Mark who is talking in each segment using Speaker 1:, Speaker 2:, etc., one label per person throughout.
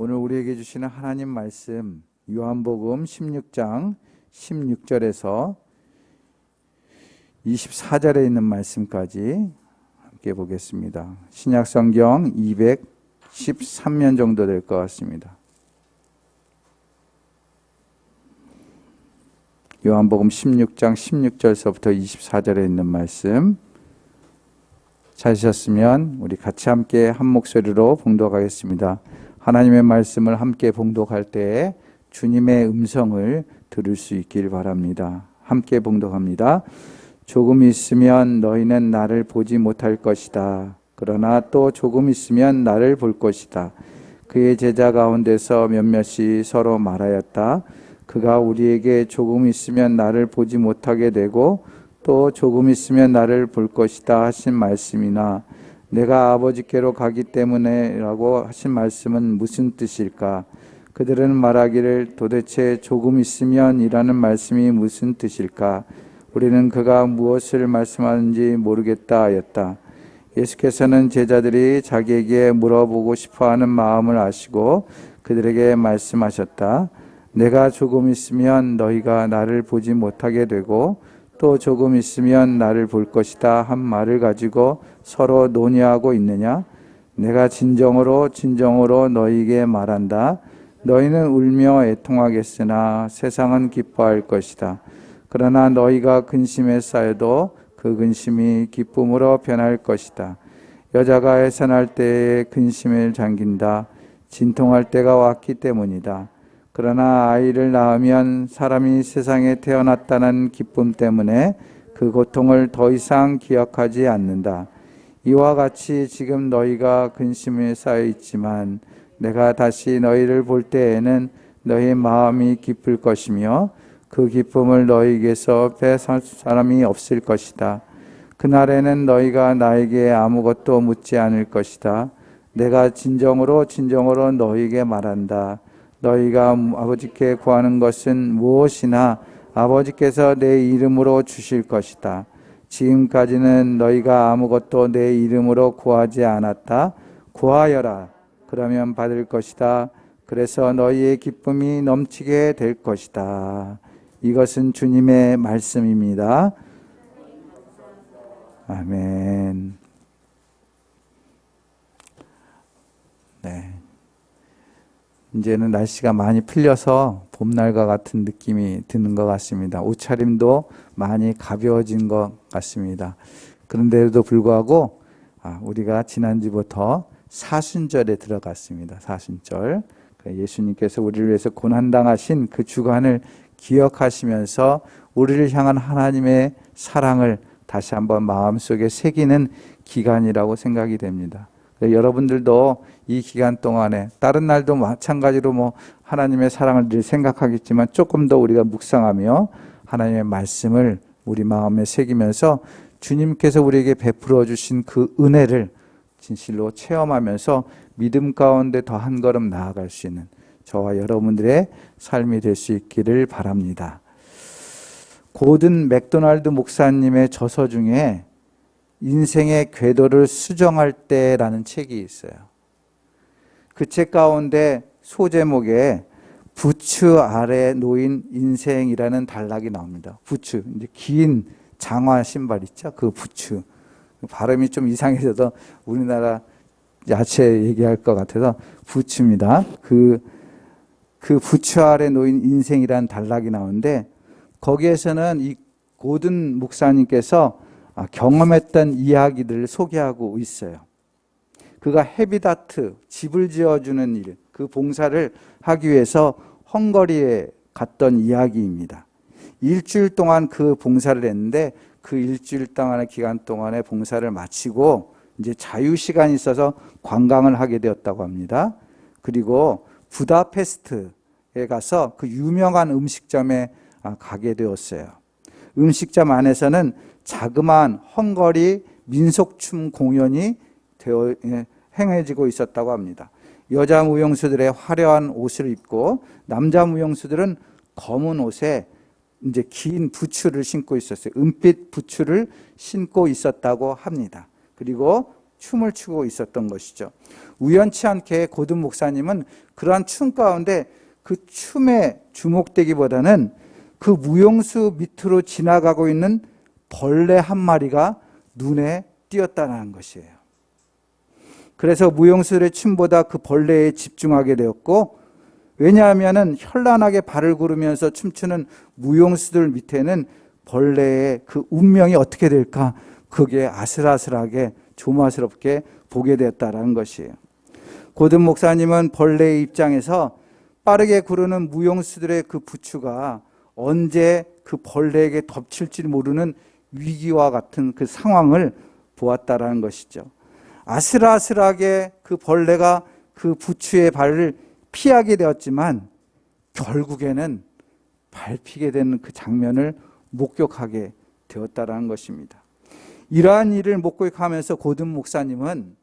Speaker 1: 오늘 우리에게 주시는 하나님 말씀 요한복음 16장 16절에서 24절에 있는 말씀까지 함께 보겠습니다. 신약성경 213면 정도 될 것 같습니다. 요한복음 16장 16절서부터 24절에 있는 말씀 찾으셨으면 우리 같이 함께 한 목소리로 봉독하겠습니다. 하나님의 말씀을 함께 봉독할 때에 주님의 음성을 들을 수 있길 바랍니다. 함께 봉독합니다. 조금 있으면 너희는 나를 보지 못할 것이다. 그러나 또 조금 있으면 나를 볼 것이다. 그의 제자 가운데서 몇몇이 서로 말하였다. 그가 우리에게 조금 있으면 나를 보지 못하게 되고 또 조금 있으면 나를 볼 것이다 하신 말씀이나 내가 아버지께로 가기 때문에 라고 하신 말씀은 무슨 뜻일까? 그들은 말하기를 도대체 조금 있으면 이라는 말씀이 무슨 뜻일까? 우리는 그가 무엇을 말씀하는지 모르겠다 하였다. 예수께서는 제자들이 자기에게 물어보고 싶어하는 마음을 아시고 그들에게 말씀하셨다. 내가 조금 있으면 너희가 나를 보지 못하게 되고 또 조금 있으면 나를 볼 것이다 한 말을 가지고 서로 논의하고 있느냐? 내가 진정으로 너희에게 말한다. 너희는 울며 애통하겠으나 세상은 기뻐할 것이다. 그러나 너희가 근심에 쌓여도 그 근심이 기쁨으로 변할 것이다. 여자가 해산할 때에 근심을 잠긴다. 진통할 때가 왔기 때문이다. 그러나 아이를 낳으면 사람이 세상에 태어났다는 기쁨 때문에 그 고통을 더 이상 기억하지 않는다. 이와 같이 지금 너희가 근심에 쌓여 있지만 내가 다시 너희를 볼 때에는 너희 마음이 기쁠 것이며 그 기쁨을 너희에게서 뺏을 사람이 없을 것이다. 그날에는 너희가 나에게 아무것도 묻지 않을 것이다. 내가 진정으로 너희에게 말한다. 너희가 아버지께 구하는 것은 무엇이나 아버지께서 내 이름으로 주실 것이다. 지금까지는 너희가 아무것도 내 이름으로 구하지 않았다. 구하여라. 그러면 받을 것이다. 그래서 너희의 기쁨이 넘치게 될 것이다. 이것은 주님의 말씀입니다. 아멘. 네. 이제는 날씨가 많이 풀려서 봄날과 같은 느낌이 드는 것 같습니다. 옷차림도 많이 가벼워진 것 같습니다. 그런데도 불구하고 우리가 지난주부터 사순절에 들어갔습니다. 사순절. 예수님께서 우리를 위해서 고난당하신 그 주간을 기억하시면서 우리를 향한 하나님의 사랑을 다시 한번 마음속에 새기는 기간이라고 생각이 됩니다. 여러분들도 이 기간 동안에 다른 날도 마찬가지로 하나님의 사랑을 늘 생각하겠지만 조금 더 우리가 묵상하며 하나님의 말씀을 우리 마음에 새기면서 주님께서 우리에게 베풀어 주신 그 은혜를 진실로 체험하면서 믿음 가운데 더 한 걸음 나아갈 수 있는 저와 여러분들의 삶이 될 수 있기를 바랍니다. 고든 맥도날드 목사님의 저서 중에 인생의 궤도를 수정할 때라는 책이 있어요. 그 책 가운데 소제목에 부츠 아래 놓인 인생이라는 단락이 나옵니다. 부츠, 이제 긴 장화 신발 있죠? 그 부츠. 발음이 좀 이상해져서 우리나라 야채 얘기할 것 같아서 부츠입니다. 그 부츠 아래 놓인 인생이라는 단락이 나오는데 거기에서는 이 고든 목사님께서 경험했던 이야기들을 소개하고 있어요. 그가 헤비다트, 집을 지어주는 일, 그 봉사를 하기 위해서 헝가리에 갔던 이야기입니다. 일주일 동안 그 봉사를 했는데 그 일주일 동안의 기간 동안에 봉사를 마치고 이제 자유시간이 있어서 관광을 하게 되었다고 합니다. 그리고 부다페스트에 가서 그 유명한 음식점에 가게 되었어요. 음식점 안에서는 자그마한 헝가리 민속춤 공연이 행해지고 있었다고 합니다. 여자 무용수들의 화려한 옷을 입고 남자 무용수들은 검은 옷에 이제 긴 부츠를 신고 있었어요. 은빛 부츠를 신고 있었다고 합니다. 그리고 춤을 추고 있었던 것이죠. 우연치 않게 고든 목사님은 그러한 춤 가운데 그 춤에 주목되기보다는 그 무용수 밑으로 지나가고 있는 벌레 한 마리가 눈에 띄었다는 것이에요. 그래서 무용수들의 춤보다 그 벌레에 집중하게 되었고, 왜냐하면 현란하게 발을 구르면서 춤추는 무용수들 밑에는 벌레의 그 운명이 어떻게 될까, 그게 아슬아슬하게 조마스럽게 보게 되었다는 것이에요. 고든 목사님은 벌레의 입장에서 빠르게 구르는 무용수들의 그 부추가 언제 그 벌레에게 덮칠지 모르는 위기와 같은 그 상황을 보았다라는 것이죠. 아슬아슬하게 그 벌레가 그 부추의 발을 피하게 되었지만 결국에는 밟히게 되는 그 장면을 목격하게 되었다라는 것입니다. 이러한 일을 목격하면서 고든 목사님은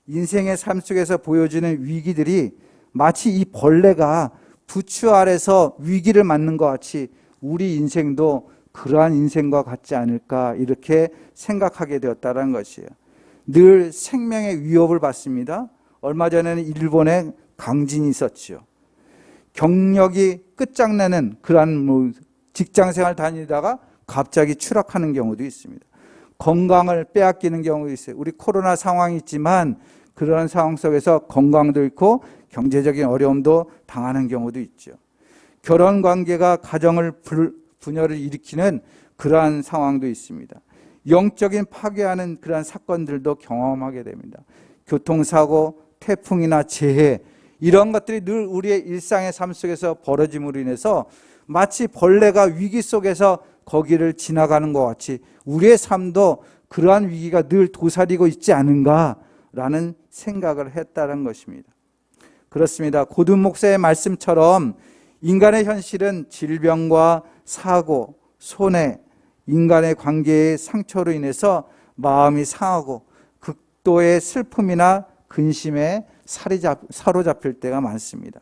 Speaker 1: 인생의 삶 속에서 보여지는 위기들이 마치 이 벌레가 부추 아래서 위기를 맞는 것 같이 우리 인생도 그러한 인생과 같지 않을까, 이렇게 생각하게 되었다는 것이에요. 늘 생명의 위협을 받습니다. 얼마 전에는 일본에 강진이 있었지요. 경력이 끝장나는 그러한 직장생활 다니다가 갑자기 추락하는 경우도 있습니다. 건강을 빼앗기는 경우도 있어요. 우리 코로나 상황이 있지만 그런 상황 속에서 건강도 잃고 경제적인 어려움도 당하는 경우도 있죠. 결혼 관계가 가정을 분열을 일으키는 그러한 상황도 있습니다. 영적인 파괴하는 그러한 사건들도 경험하게 됩니다. 교통사고, 태풍이나 재해, 이런 것들이 늘 우리의 일상의 삶 속에서 벌어짐으로 인해서 마치 벌레가 위기 속에서 거기를 지나가는 것 같이 우리의 삶도 그러한 위기가 늘 도사리고 있지 않은가라는 생각을 했다는 것입니다. 그렇습니다. 고든 목사의 말씀처럼 인간의 현실은 질병과 사고, 손해, 인간의 관계의 상처로 인해서 마음이 상하고 극도의 슬픔이나 근심에 사로잡힐 때가 많습니다.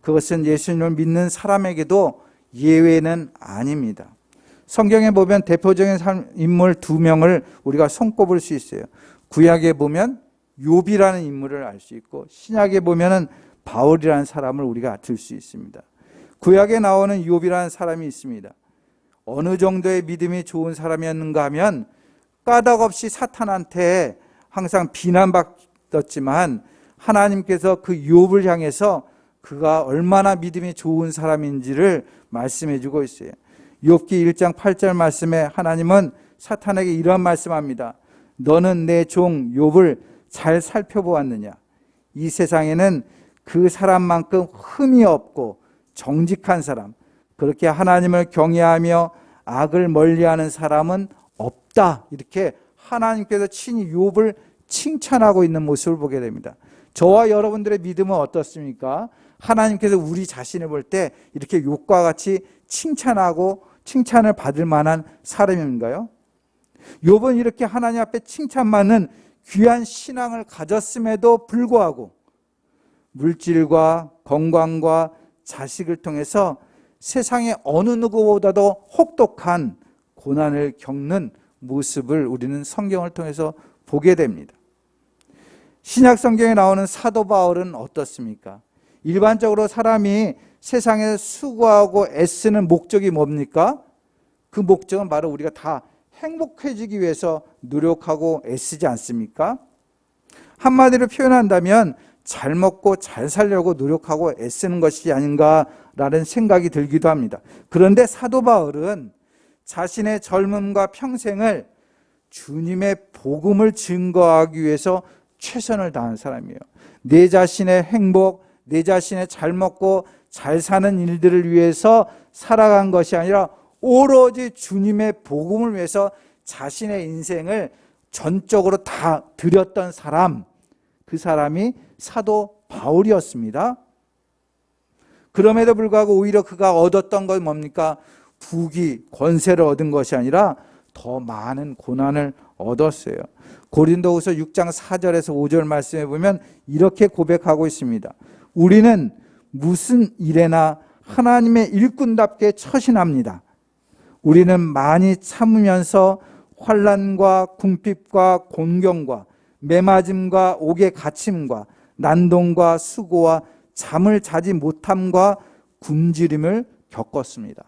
Speaker 1: 그것은 예수님을 믿는 사람에게도 예외는 아닙니다. 성경에 보면 대표적인 인물 두 명을 우리가 손꼽을 수 있어요. 구약에 보면 욥이라는 인물을 알 수 있고, 신약에 보면은 바울이라는 사람을 우리가 들 수 있습니다. 구약에 나오는 욥이라는 사람이 있습니다. 어느 정도의 믿음이 좋은 사람이었는가 하면 까닭없이 사탄한테 항상 비난받았지만 하나님께서 그 욥을 향해서 그가 얼마나 믿음이 좋은 사람인지를 말씀해 주고 있어요. 욥기 1장 8절 말씀에 하나님은 사탄에게 이런 말씀합니다. 너는 내 종 욥을 잘 살펴보았느냐? 이 세상에는 그 사람만큼 흠이 없고 정직한 사람, 그렇게 하나님을 경외하며 악을 멀리하는 사람은 없다. 이렇게 하나님께서 친히 욥을 칭찬하고 있는 모습을 보게 됩니다. 저와 여러분들의 믿음은 어떻습니까? 하나님께서 우리 자신을 볼 때 이렇게 욥과 같이 칭찬하고 칭찬을 받을 만한 사람인가요? 욥은 이렇게 하나님 앞에 칭찬받는 귀한 신앙을 가졌음에도 불구하고 물질과 건강과 자식을 통해서 세상의 어느 누구보다도 혹독한 고난을 겪는 모습을 우리는 성경을 통해서 보게 됩니다. 신약 성경에 나오는 사도 바울은 어떻습니까? 일반적으로 사람이 세상에 수고하고 애쓰는 목적이 뭡니까? 그 목적은 바로 우리가 다 행복해지기 위해서 노력하고 애쓰지 않습니까? 한마디로 표현한다면 잘 먹고 잘 살려고 노력하고 애쓰는 것이 아닌가라는 생각이 들기도 합니다. 그런데 사도 바울은 자신의 젊음과 평생을 주님의 복음을 증거하기 위해서 최선을 다한 사람이에요. 내 자신의 행복, 내 자신의 잘 먹고 잘 사는 일들을 위해서 살아간 것이 아니라 오로지 주님의 복음을 위해서 자신의 인생을 전적으로 다 드렸던 사람, 그 사람이 사도 바울이었습니다. 그럼에도 불구하고 오히려 그가 얻었던 건 뭡니까? 부귀, 권세를 얻은 것이 아니라 더 많은 고난을 얻었어요. 고린도후서 6장 4절에서 5절 말씀에 보면 이렇게 고백하고 있습니다. 우리는 무슨 일에나 하나님의 일꾼답게 처신합니다. 우리는 많이 참으면서 환난과 궁핍과 곤경과 매맞음과 옥에 갇힘과 난동과 수고와 잠을 자지 못함과 굶주림을 겪었습니다.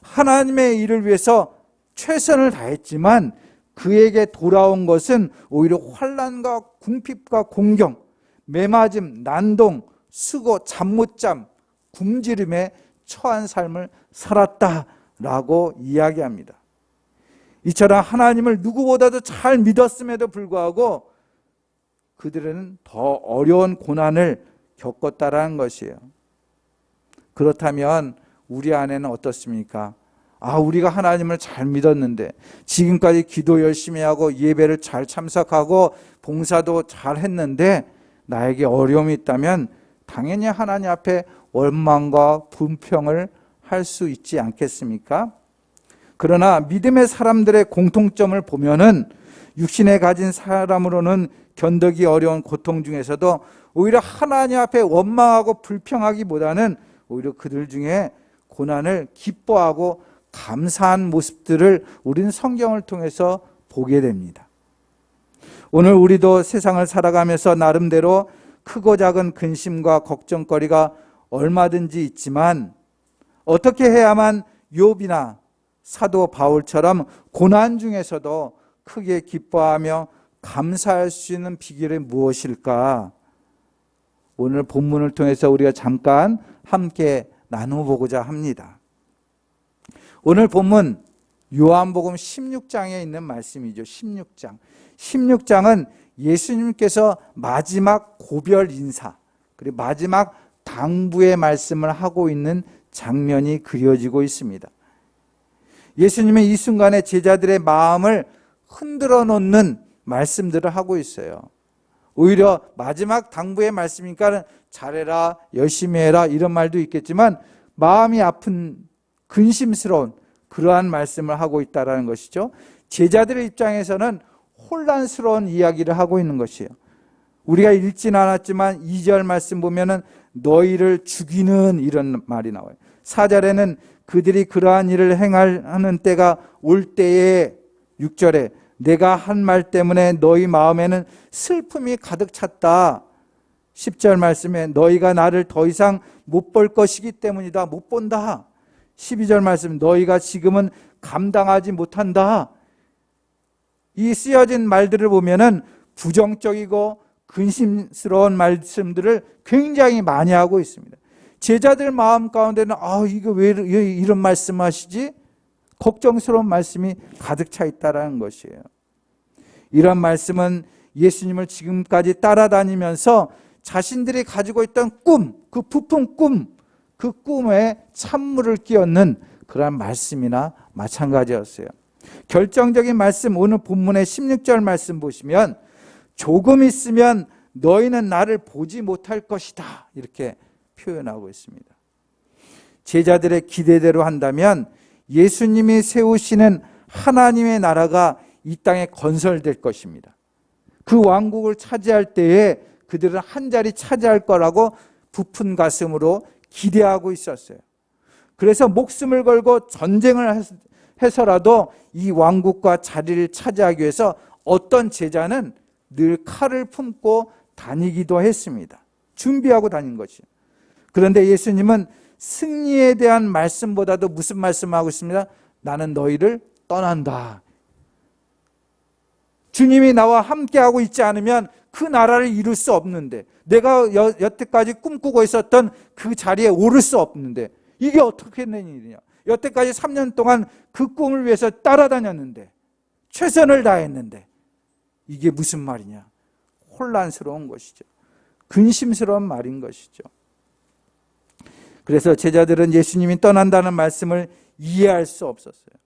Speaker 1: 하나님의 일을 위해서 최선을 다했지만 그에게 돌아온 것은 오히려 환난과 궁핍과 공경, 매맞음, 난동, 수고, 잠 못 잠, 굶주림에 처한 삶을 살았다라고 이야기합니다. 이처럼 하나님을 누구보다도 잘 믿었음에도 불구하고 그들은 더 어려운 고난을 겪었다라는 것이에요. 그렇다면 우리 안에는 어떻습니까? 우리가 하나님을 잘 믿었는데, 지금까지 기도 열심히 하고 예배를 잘 참석하고 봉사도 잘 했는데 나에게 어려움이 있다면 당연히 하나님 앞에 원망과 분평을 할 수 있지 않겠습니까? 그러나 믿음의 사람들의 공통점을 보면은 육신에 가진 사람으로는 견디기 어려운 고통 중에서도 오히려 하나님 앞에 원망하고 불평하기보다는 오히려 그들 중에 고난을 기뻐하고 감사한 모습들을 우리는 성경을 통해서 보게 됩니다. 오늘 우리도 세상을 살아가면서 나름대로 크고 작은 근심과 걱정거리가 얼마든지 있지만 어떻게 해야만 욥이나 사도 바울처럼 고난 중에서도 크게 기뻐하며 감사할 수 있는 비결이 무엇일까? 오늘 본문을 통해서 우리가 잠깐 함께 나눠보고자 합니다. 오늘 본문 요한복음 16장에 있는 말씀이죠. 16장. 16장은 예수님께서 마지막 고별 인사, 그리고 마지막 당부의 말씀을 하고 있는 장면이 그려지고 있습니다. 예수님은 이 순간에 제자들의 마음을 흔들어 놓는 말씀들을 하고 있어요. 오히려 마지막 당부의 말씀이니까 잘해라, 열심히 해라 이런 말도 있겠지만 마음이 아픈 근심스러운 그러한 말씀을 하고 있다는 것이죠. 제자들의 입장에서는 혼란스러운 이야기를 하고 있는 것이에요. 우리가 읽지는 않았지만 2절 말씀 보면은 너희를 죽이는 이런 말이 나와요. 4절에는 그들이 그러한 일을 행하는 때가 올 때에 6절에 내가 한 말 때문에 너희 마음에는 슬픔이 가득 찼다. 10절 말씀에 너희가 나를 더 이상 못 볼 것이기 때문이다. 못 본다. 12절 말씀 너희가 지금은 감당하지 못한다. 이 쓰여진 말들을 보면은 부정적이고 근심스러운 말씀들을 굉장히 많이 하고 있습니다. 제자들 마음 가운데는 이거 왜 이런 말씀하시지? 걱정스러운 말씀이 가득 차 있다는 것이에요. 이런 말씀은 예수님을 지금까지 따라다니면서 자신들이 가지고 있던 꿈, 그 부푼 꿈, 그 꿈에 찬물을 끼얹는 그런 말씀이나 마찬가지였어요. 결정적인 말씀, 오늘 본문의 16절 말씀 보시면 조금 있으면 너희는 나를 보지 못할 것이다 이렇게 표현하고 있습니다. 제자들의 기대대로 한다면 예수님이 세우시는 하나님의 나라가 이 땅에 건설될 것입니다. 그 왕국을 차지할 때에 그들은 한 자리 차지할 거라고 부푼 가슴으로 기대하고 있었어요. 그래서 목숨을 걸고 전쟁을 해서라도 이 왕국과 자리를 차지하기 위해서 어떤 제자는 늘 칼을 품고 다니기도 했습니다. 준비하고 다닌 것이죠. 그런데 예수님은 승리에 대한 말씀보다도 무슨 말씀하고 있습니다? 나는 너희를 떠난다. 주님이 나와 함께하고 있지 않으면 그 나라를 이룰 수 없는데, 내가 여태까지 꿈꾸고 있었던 그 자리에 오를 수 없는데 이게 어떻게 된 일이냐. 여태까지 3년 동안 그 꿈을 위해서 따라다녔는데 최선을 다했는데 이게 무슨 말이냐. 혼란스러운 것이죠. 근심스러운 말인 것이죠. 그래서 제자들은 예수님이 떠난다는 말씀을 이해할 수 없었어요.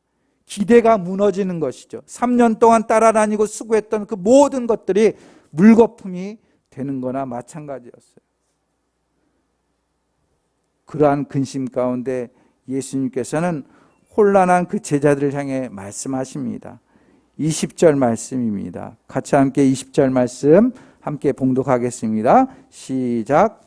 Speaker 1: 기대가 무너지는 것이죠. 3년 동안 따라다니고 수고했던 그 모든 것들이 물거품이 되는 거나 마찬가지였어요. 그러한 근심 가운데 예수님께서는 혼란한 그 제자들을 향해 말씀하십니다. 20절 말씀입니다. 같이 함께 20절 말씀 함께 봉독하겠습니다. 시작.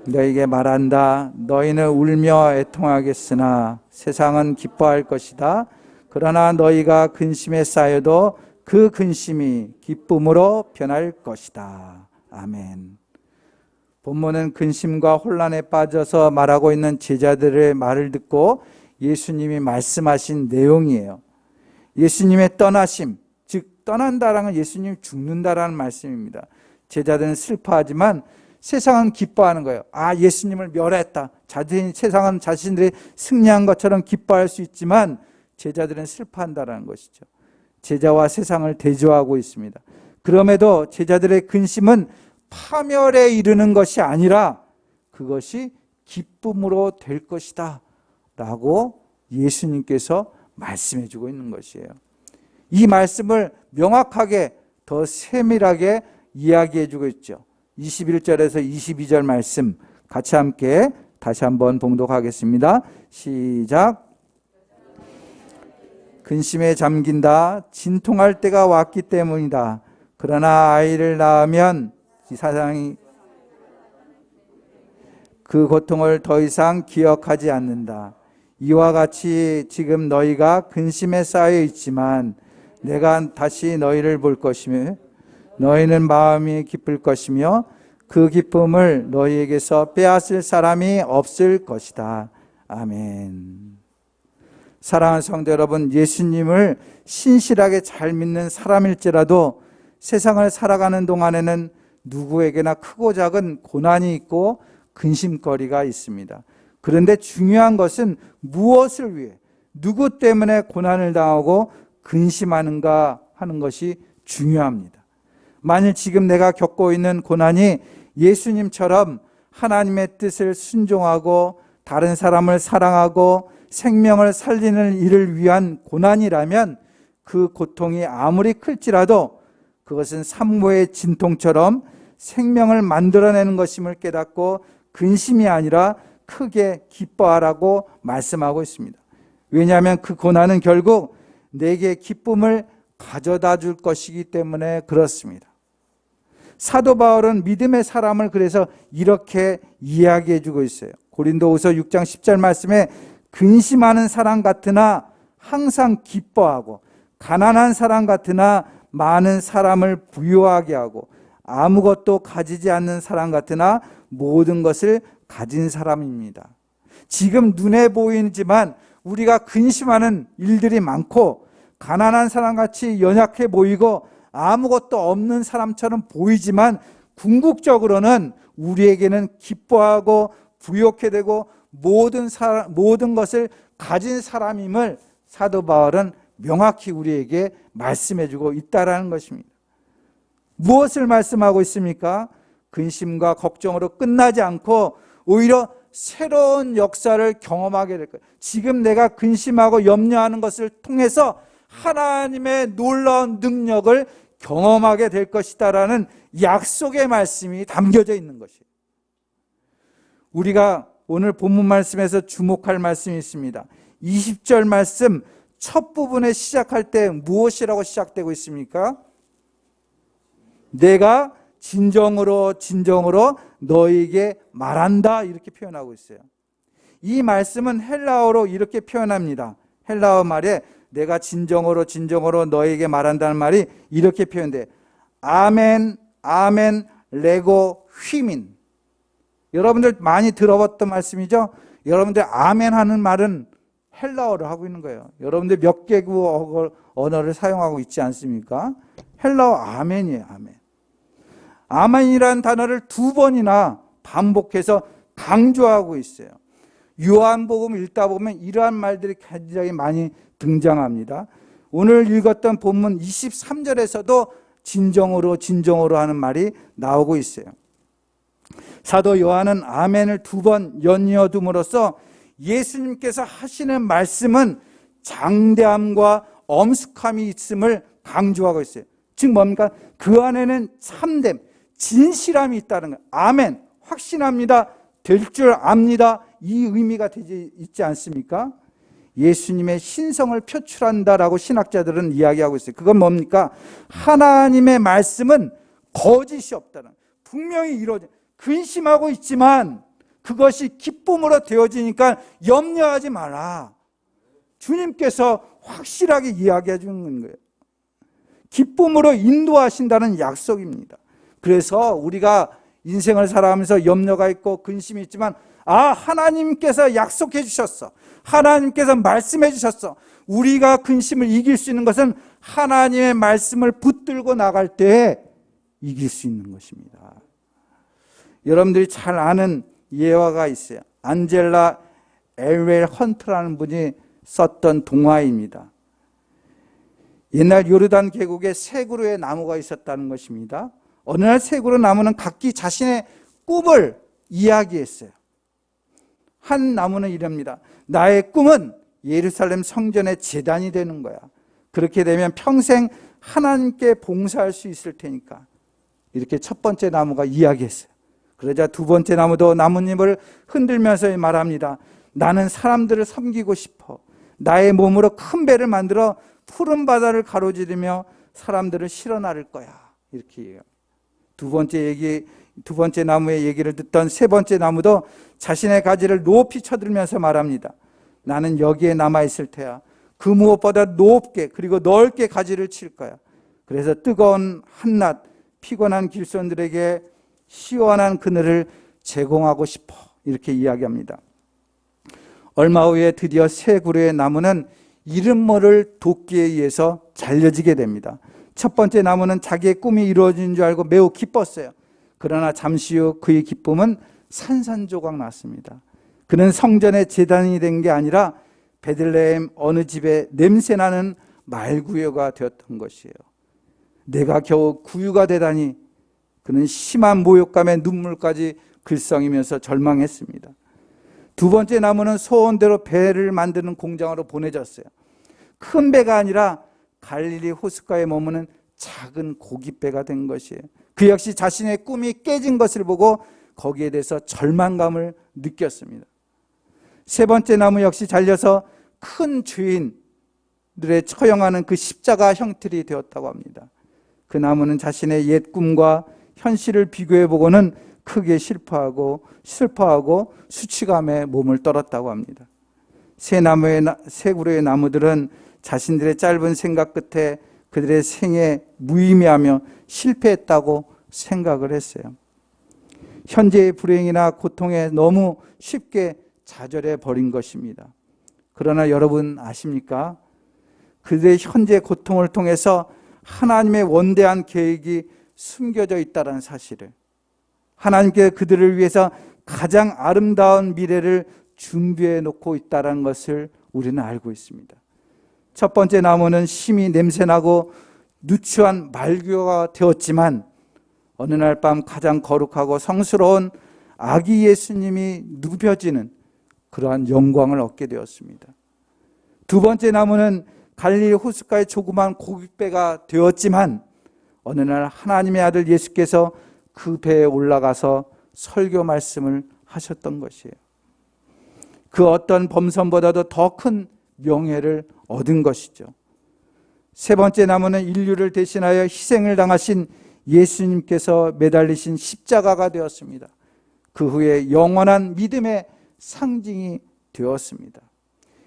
Speaker 1: 너희에게 말한다. 너희는 울며 애통하겠으나 세상은 기뻐할 것이다. 그러나 너희가 근심에 쌓여도 그 근심이 기쁨으로 변할 것이다. 아멘. 본문은 근심과 혼란에 빠져서 말하고 있는 제자들의 말을 듣고 예수님이 말씀하신 내용이에요. 예수님의 떠나심, 즉 떠난다라는 건 예수님이 죽는다라는 말씀입니다. 제자들은 슬퍼하지만 세상은 기뻐하는 거예요. 아, 예수님을 멸했다. 세상은 자신들이 승리한 것처럼 기뻐할 수 있지만 제자들은 슬퍼한다라는 것이죠. 제자와 세상을 대조하고 있습니다. 그럼에도 제자들의 근심은 파멸에 이르는 것이 아니라 그것이 기쁨으로 될 것이다 라고 예수님께서 말씀해 주고 있는 것이에요. 이 말씀을 명확하게 더 세밀하게 이야기해 주고 있죠. 21절에서 22절 말씀 같이 함께 다시 한번 봉독하겠습니다. 시작. 근심에 잠긴다. 진통할 때가 왔기 때문이다. 그러나 아이를 낳으면 이 사상이 그 고통을 더 이상 기억하지 않는다. 이와 같이 지금 너희가 근심에 쌓여 있지만 내가 다시 너희를 볼 것이며 너희는 마음이 기쁠 것이며 그 기쁨을 너희에게서 빼앗을 사람이 없을 것이다. 아멘. 사랑하는 성도 여러분, 예수님을 신실하게 잘 믿는 사람일지라도 세상을 살아가는 동안에는 누구에게나 크고 작은 고난이 있고 근심거리가 있습니다. 그런데 중요한 것은 무엇을 위해, 누구 때문에 고난을 당하고 근심하는가 하는 것이 중요합니다. 만일 지금 내가 겪고 있는 고난이 예수님처럼 하나님의 뜻을 순종하고 다른 사람을 사랑하고 생명을 살리는 일을 위한 고난이라면 그 고통이 아무리 클지라도 그것은 산모의 진통처럼 생명을 만들어내는 것임을 깨닫고 근심이 아니라 크게 기뻐하라고 말씀하고 있습니다. 왜냐하면 그 고난은 결국 내게 기쁨을 가져다 줄 것이기 때문에 그렇습니다. 사도 바울은 믿음의 사람을 그래서 이렇게 이야기해 주고 있어요. 고린도후서 6장 10절 말씀에 근심하는 사람 같으나 항상 기뻐하고 가난한 사람 같으나 많은 사람을 부유하게 하고 아무것도 가지지 않는 사람 같으나 모든 것을 가진 사람입니다. 지금 눈에 보이지만 우리가 근심하는 일들이 많고 가난한 사람같이 연약해 보이고 아무것도 없는 사람처럼 보이지만 궁극적으로는 우리에게는 기뻐하고 부욕해 되고 모든 것을 가진 사람임을 사도 바울은 명확히 우리에게 말씀해 주고 있다라는 것입니다. 무엇을 말씀하고 있습니까? 근심과 걱정으로 끝나지 않고 오히려 새로운 역사를 경험하게 될 거예요. 지금 내가 근심하고 염려하는 것을 통해서 하나님의 놀라운 능력을 경험하게 될 것이다라는 약속의 말씀이 담겨져 있는 것이에요. 우리가 오늘 본문 말씀에서 주목할 말씀이 있습니다. 20절 말씀 첫 부분에 시작할 때 무엇이라고 시작되고 있습니까? 내가 진정으로 너희에게 말한다 이렇게 표현하고 있어요. 이 말씀은 헬라어로 이렇게 표현합니다. 헬라어 말에 내가 진정으로 너희에게 말한다는 말이 이렇게 표현돼. 아멘, 아멘, 레고, 휘민. 여러분들 많이 들어봤던 말씀이죠? 여러분들 아멘 하는 말은 헬라어를 하고 있는 거예요. 여러분들 몇 개국 언어를 사용하고 있지 않습니까? 헬라어 아멘이에요. 아멘. 아멘이라는 단어를 2번이나 반복해서 강조하고 있어요. 요한복음 읽다 보면 이러한 말들이 굉장히 많이 등장합니다. 오늘 읽었던 본문 23절에서도 진정으로 하는 말이 나오고 있어요. 사도 요한은 아멘을 2번 연이어 둠으로써 예수님께서 하시는 말씀은 장대함과 엄숙함이 있음을 강조하고 있어요. 즉 뭡니까? 그 안에는 참됨, 진실함이 있다는 거예요. 아멘, 확신합니다. 될 줄 압니다. 이 의미가 되지 있지 않습니까? 예수님의 신성을 표출한다라고 신학자들은 이야기하고 있어요. 그건 뭡니까? 하나님의 말씀은 거짓이 없다는, 분명히 이루어져. 근심하고 있지만 그것이 기쁨으로 되어지니까 염려하지 마라. 주님께서 확실하게 이야기해 주는 거예요. 기쁨으로 인도하신다는 약속입니다. 그래서 우리가 인생을 살아가면서 염려가 있고 근심이 있지만 하나님께서 약속해 주셨어. 하나님께서 말씀해 주셨어. 우리가 근심을 이길 수 있는 것은 하나님의 말씀을 붙들고 나갈 때 이길 수 있는 것입니다. 여러분들이 잘 아는 예화가 있어요. 안젤라 엘웰 헌트라는 분이 썼던 동화입니다. 옛날 요르단 계곡에 세 그루의 나무가 있었다는 것입니다. 어느 날 세 그루 나무는 각기 자신의 꿈을 이야기했어요. 한 나무는 이럽니다. 나의 꿈은 예루살렘 성전의 제단이 되는 거야. 그렇게 되면 평생 하나님께 봉사할 수 있을 테니까. 이렇게 첫 번째 나무가 이야기했어요. 그러자 두 번째 나무도 나뭇잎을 흔들면서 말합니다. 나는 사람들을 섬기고 싶어. 나의 몸으로 큰 배를 만들어 푸른 바다를 가로지르며 사람들을 실어 나를 거야. 이렇게 얘기해요. 두 번째 나무의 얘기를 듣던 세 번째 나무도 자신의 가지를 높이 쳐들면서 말합니다. 나는 여기에 남아있을 테야. 그 무엇보다 높게 그리고 넓게 가지를 칠 거야. 그래서 뜨거운 한낮 피곤한 길손들에게 시원한 그늘을 제공하고 싶어. 이렇게 이야기합니다. 얼마 후에 드디어 세 그루의 나무는 이름 모를 도끼에 의해서 잘려지게 됩니다. 첫 번째 나무는 자기의 꿈이 이루어진 줄 알고 매우 기뻤어요. 그러나 잠시 후 그의 기쁨은 산산조각 났습니다. 그는 성전의 제단이 된 게 아니라 베들레헴 어느 집에 냄새나는 말구유가 되었던 것이에요. 내가 겨우 구유가 되다니. 그는 심한 모욕감에 눈물까지 글썽이면서 절망했습니다. 두 번째 나무는 소원대로 배를 만드는 공장으로 보내졌어요. 큰 배가 아니라 갈릴리 호숫가에 머무는 작은 고깃배가 된 것이에요. 그 역시 자신의 꿈이 깨진 것을 보고 거기에 대해서 절망감을 느꼈습니다. 세 번째 나무 역시 잘려서 큰 죄인들의 처형하는 그 십자가 형틀이 되었다고 합니다. 그 나무는 자신의 옛 꿈과 현실을 비교해 보고는 크게 슬퍼하고 수치감에 몸을 떨었다고 합니다. 세 그루의 나무들은 자신들의 짧은 생각 끝에 그들의 생에 무의미하며 실패했다고 생각을 했어요. 현재의 불행이나 고통에 너무 쉽게 좌절해 버린 것입니다. 그러나 여러분 아십니까? 그들의 현재 고통을 통해서 하나님의 원대한 계획이 숨겨져 있다는 사실을, 하나님께 그들을 위해서 가장 아름다운 미래를 준비해 놓고 있다는 것을 우리는 알고 있습니다. 첫 번째 나무는 심히 냄새나고 누추한 말구유가 되었지만 어느 날 밤 가장 거룩하고 성스러운 아기 예수님이 눕혀지는 그러한 영광을 얻게 되었습니다. 두 번째 나무는 갈릴리 호숫가의 조그만 고깃배가 되었지만 어느 날 하나님의 아들 예수께서 그 배에 올라가서 설교 말씀을 하셨던 것이에요. 그 어떤 범선보다도 더 큰 명예를 얻은 것이죠. 세 번째 나무는 인류를 대신하여 희생을 당하신 예수님께서 매달리신 십자가가 되었습니다. 그 후에 영원한 믿음의 상징이 되었습니다.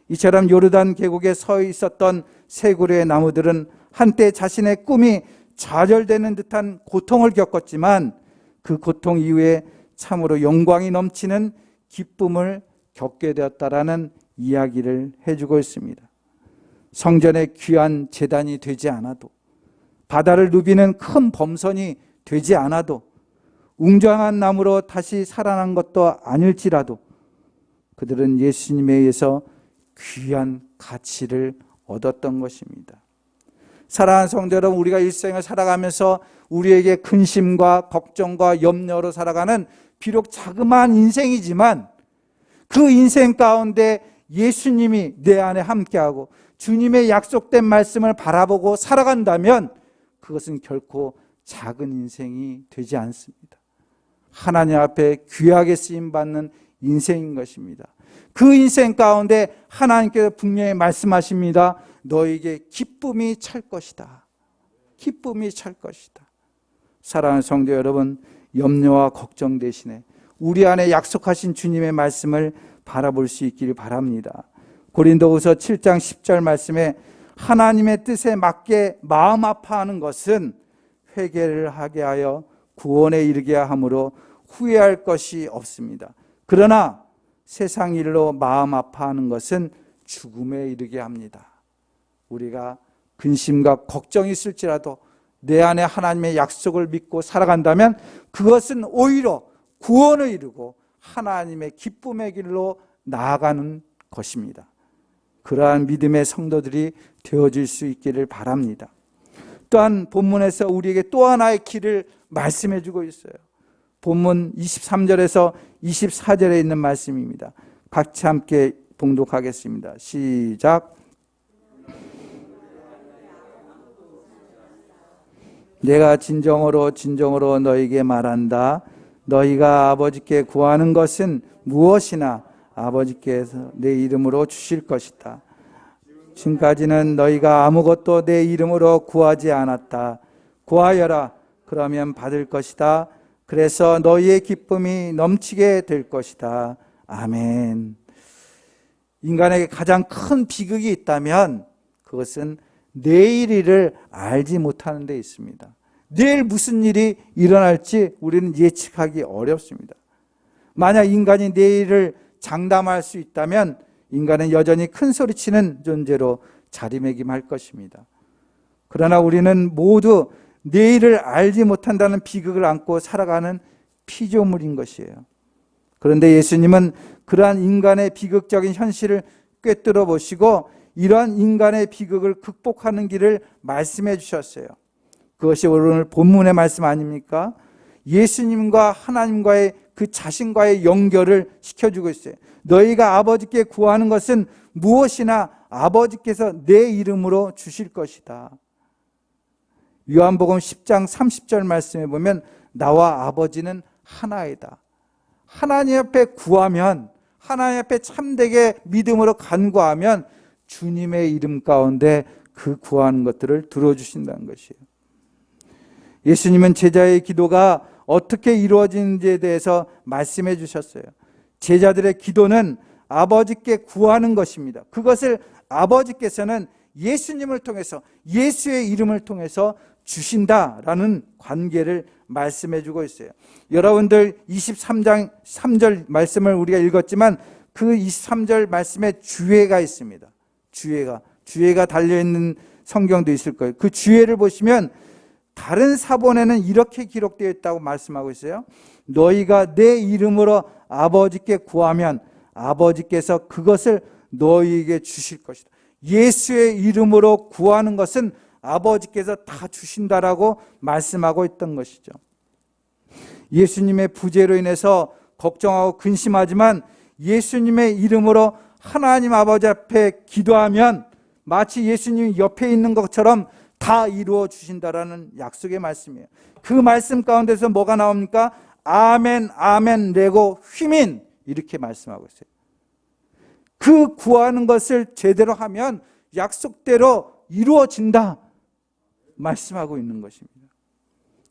Speaker 1: 이처럼 요르단 계곡에 서 있었던 세 그루의 나무들은 한때 자신의 꿈이 좌절되는 듯한 고통을 겪었지만 그 고통 이후에 참으로 영광이 넘치는 기쁨을 겪게 되었다라는 이야기를 해주고 있습니다. 성전의 귀한 제단이 되지 않아도, 바다를 누비는 큰 범선이 되지 않아도, 웅장한 나무로 다시 살아난 것도 아닐지라도 그들은 예수님에 의해서 귀한 가치를 얻었던 것입니다. 사랑하는 성도 여러분, 우리가 일생을 살아가면서 우리에게 근심과 걱정과 염려로 살아가는 비록 자그마한 인생이지만 그 인생 가운데 예수님이 내 안에 함께하고 주님의 약속된 말씀을 바라보고 살아간다면 그것은 결코 작은 인생이 되지 않습니다. 하나님 앞에 귀하게 쓰임받는 인생인 것입니다. 그 인생 가운데 하나님께서 분명히 말씀하십니다. 너에게 기쁨이 찰 것이다. 기쁨이 찰 것이다. 사랑하는 성도 여러분, 염려와 걱정 대신에 우리 안에 약속하신 주님의 말씀을 바라볼 수 있기를 바랍니다. 고린도후서 7장 10절 말씀에 하나님의 뜻에 맞게 마음 아파하는 것은 회개를 하게 하여 구원에 이르게 하므로 후회할 것이 없습니다. 그러나 세상 일로 마음 아파하는 것은 죽음에 이르게 합니다. 우리가 근심과 걱정이 있을지라도 내 안에 하나님의 약속을 믿고 살아간다면 그것은 오히려 구원을 이루고 하나님의 기쁨의 길로 나아가는 것입니다. 그러한 믿음의 성도들이 되어질 수 있기를 바랍니다. 또한 본문에서 우리에게 또 하나의 길을 말씀해 주고 있어요. 본문 23절에서 24절에 있는 말씀입니다. 같이 함께 봉독하겠습니다. 시작. 내가 진정으로 너희에게 말한다. 너희가 아버지께 구하는 것은 무엇이나 아버지께서 내 이름으로 주실 것이다. 지금까지는 너희가 아무것도 내 이름으로 구하지 않았다. 구하여라. 그러면 받을 것이다. 그래서 너희의 기쁨이 넘치게 될 것이다. 아멘. 인간에게 가장 큰 비극이 있다면 그것은 내일 일을 알지 못하는 데 있습니다. 내일 무슨 일이 일어날지 우리는 예측하기 어렵습니다. 만약 인간이 내일을 장담할 수 있다면 인간은 여전히 큰 소리치는 존재로 자리매김할 것입니다. 그러나 우리는 모두 내일을 알지 못한다는 비극을 안고 살아가는 피조물인 것이에요. 그런데 예수님은 그러한 인간의 비극적인 현실을 꿰뚫어 보시고 이러한 인간의 비극을 극복하는 길을 말씀해 주셨어요. 그것이 오늘 본문의 말씀 아닙니까? 예수님과 하나님과의 그 자신과의 연결을 시켜주고 있어요. 너희가 아버지께 구하는 것은 무엇이나 아버지께서 내 이름으로 주실 것이다. 요한복음 10장 30절 말씀에 보면 나와 아버지는 하나이다. 하나님 앞에 구하면, 하나님 앞에 참되게 믿음으로 간구하면 주님의 이름 가운데 그 구하는 것들을 들어주신다는 것이에요. 예수님은 제자의 기도가 어떻게 이루어지는지에 대해서 말씀해 주셨어요. 제자들의 기도는 아버지께 구하는 것입니다. 그것을 아버지께서는 예수님을 통해서, 예수의 이름을 통해서 주신다라는 관계를 말씀해 주고 있어요. 여러분들 23장 3절 말씀을 우리가 읽었지만 그 23절 말씀에 주회가 있습니다. 주회가 달려있는 성경도 있을 거예요. 그 주회를 보시면 다른 사본에는 이렇게 기록되어 있다고 말씀하고 있어요. 너희가 내 이름으로 아버지께 구하면 아버지께서 그것을 너희에게 주실 것이다. 예수의 이름으로 구하는 것은 아버지께서 다 주신다라고 말씀하고 있던 것이죠. 예수님의 부재로 인해서 걱정하고 근심하지만 예수님의 이름으로 하나님 아버지 앞에 기도하면 마치 예수님이 옆에 있는 것처럼 다 이루어 주신다라는 약속의 말씀이에요. 그 말씀 가운데서 뭐가 나옵니까? 아멘, 아멘, 레고 휘민 이렇게 말씀하고 있어요. 그 구하는 것을 제대로 하면 약속대로 이루어진다 말씀하고 있는 것입니다.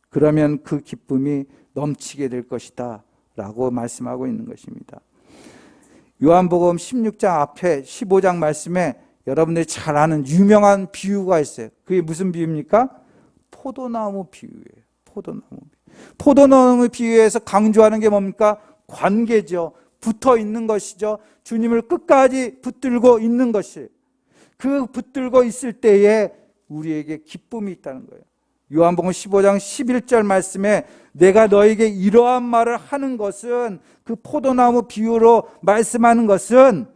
Speaker 1: 그러면 그 기쁨이 넘치게 될 것이다 라고 말씀하고 있는 것입니다. 요한복음 16장 앞에 15장 말씀에 여러분들이 잘 아는 유명한 비유가 있어요. 그게 무슨 비유입니까? 포도나무 비유예요. 포도나무 비유에서 강조하는 게 뭡니까? 관계죠. 붙어 있는 것이죠. 주님을 끝까지 붙들고 있는 것이. 그 붙들고 있을 때에 우리에게 기쁨이 있다는 거예요. 요한복음 15장 11절 말씀에 내가 너에게 이러한 말을 하는 것은, 그 포도나무 비유로 말씀하는 것은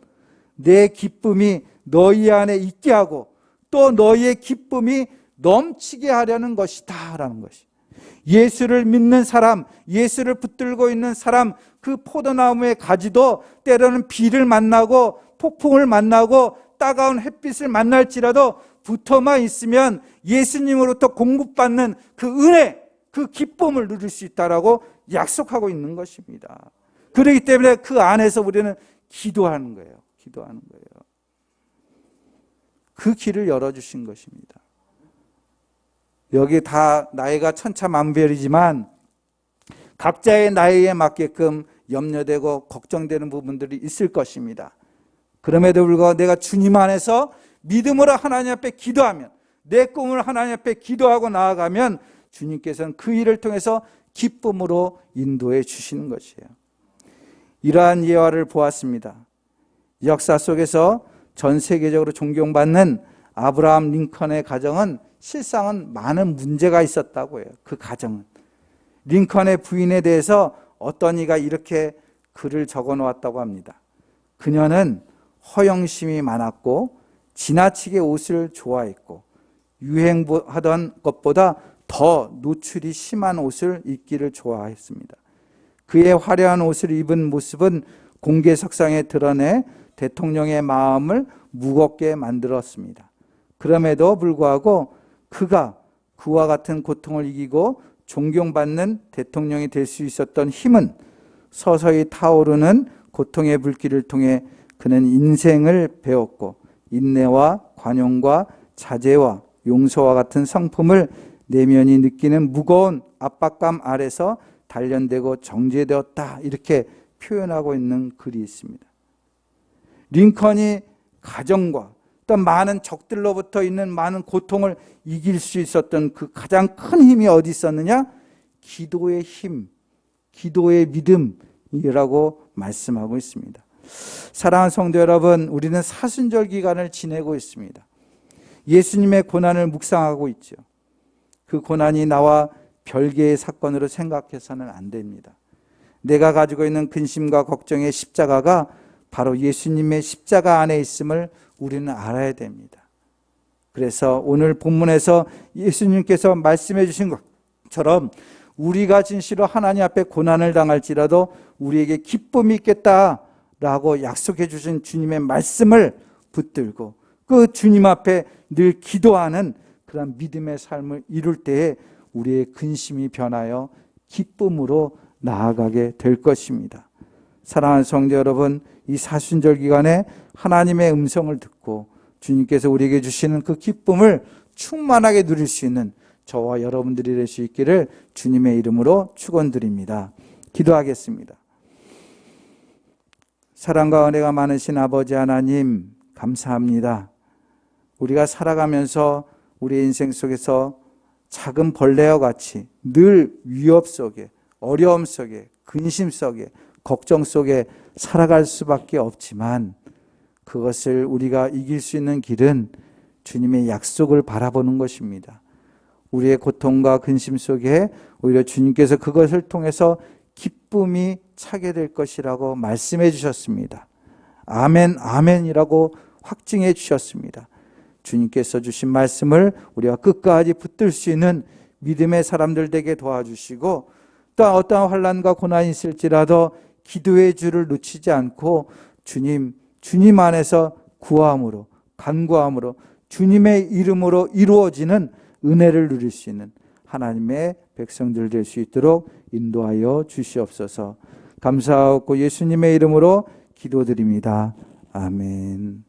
Speaker 1: 내 기쁨이 너희 안에 있게 하고 또 너희의 기쁨이 넘치게 하려는 것이다 라는 것이. 예수를 믿는 사람, 예수를 붙들고 있는 사람, 그 포도나무의 가지도 때로는 비를 만나고 폭풍을 만나고 따가운 햇빛을 만날지라도 붙어만 있으면 예수님으로부터 공급받는 그 은혜, 그 기쁨을 누릴 수 있다라고 약속하고 있는 것입니다. 그렇기 때문에 그 안에서 우리는 기도하는 거예요. 그 길을 열어주신 것입니다. 여기 다 나이가 천차만별이지만 각자의 나이에 맞게끔 염려되고 걱정되는 부분들이 있을 것입니다. 그럼에도 불구하고 내가 주님 안에서 믿음으로 하나님 앞에 기도하면, 내 꿈을 하나님 앞에 기도하고 나아가면 주님께서는 그 일을 통해서 기쁨으로 인도해 주시는 것이에요. 이러한 예화를 보았습니다. 역사 속에서 전 세계적으로 존경받는 아브라함 링컨의 가정은 실상은 많은 문제가 있었다고 해요. 그 가정은. 링컨의 부인에 대해서 어떤 이가 이렇게 글을 적어 놓았다고 합니다. 그녀는 허영심이 많았고 지나치게 옷을 좋아했고 유행하던 것보다 더 노출이 심한 옷을 입기를 좋아했습니다. 그의 화려한 옷을 입은 모습은 공개석상에 드러내 대통령의 마음을 무겁게 만들었습니다. 그럼에도 불구하고 그가 그와 같은 고통을 이기고 존경받는 대통령이 될 수 있었던 힘은 서서히 타오르는 고통의 불길을 통해 그는 인생을 배웠고 인내와 관용과 자제와 용서와 같은 성품을 내면이 느끼는 무거운 압박감 아래서 단련되고 정제되었다, 이렇게 표현하고 있는 글이 있습니다. 링컨이 가정과 또 많은 적들로부터 있는 많은 고통을 이길 수 있었던 그 가장 큰 힘이 어디 있었느냐? 기도의 힘, 기도의 믿음이라고 말씀하고 있습니다. 사랑하는 성도 여러분, 우리는 사순절 기간을 지내고 있습니다. 예수님의 고난을 묵상하고 있죠. 그 고난이 나와 별개의 사건으로 생각해서는 안 됩니다. 내가 가지고 있는 근심과 걱정의 십자가가 바로 예수님의 십자가 안에 있음을 우리는 알아야 됩니다. 그래서 오늘 본문에서 예수님께서 말씀해 주신 것처럼 우리가 진실로 하나님 앞에 고난을 당할지라도 우리에게 기쁨이 있겠다라고 약속해 주신 주님의 말씀을 붙들고 그 주님 앞에 늘 기도하는 그런 믿음의 삶을 이룰 때에 우리의 근심이 변하여 기쁨으로 나아가게 될 것입니다. 사랑하는 성도 여러분, 이 사순절 기간에 하나님의 음성을 듣고 주님께서 우리에게 주시는 그 기쁨을 충만하게 누릴 수 있는 저와 여러분들이 될 수 있기를 주님의 이름으로 축원드립니다. 기도하겠습니다. 사랑과 은혜가 많으신 아버지 하나님, 감사합니다. 우리가 살아가면서 우리 인생 속에서 작은 벌레와 같이 늘 위협 속에, 어려움 속에, 근심 속에, 걱정 속에 살아갈 수밖에 없지만 그것을 우리가 이길 수 있는 길은 주님의 약속을 바라보는 것입니다. 우리의 고통과 근심 속에 오히려 주님께서 그것을 통해서 기쁨이 차게 될 것이라고 말씀해 주셨습니다. 아멘, 아멘이라고 확증해 주셨습니다. 주님께서 주신 말씀을 우리가 끝까지 붙들 수 있는 믿음의 사람들 되게 도와주시고 또 어떠한 환난과 고난이 있을지라도 기도의 줄을 놓치지 않고 주님 안에서 구함으로, 간구함으로 주님의 이름으로 이루어지는 은혜를 누릴 수 있는 하나님의 백성들 될 수 있도록 인도하여 주시옵소서. 감사하고 예수님의 이름으로 기도드립니다. 아멘.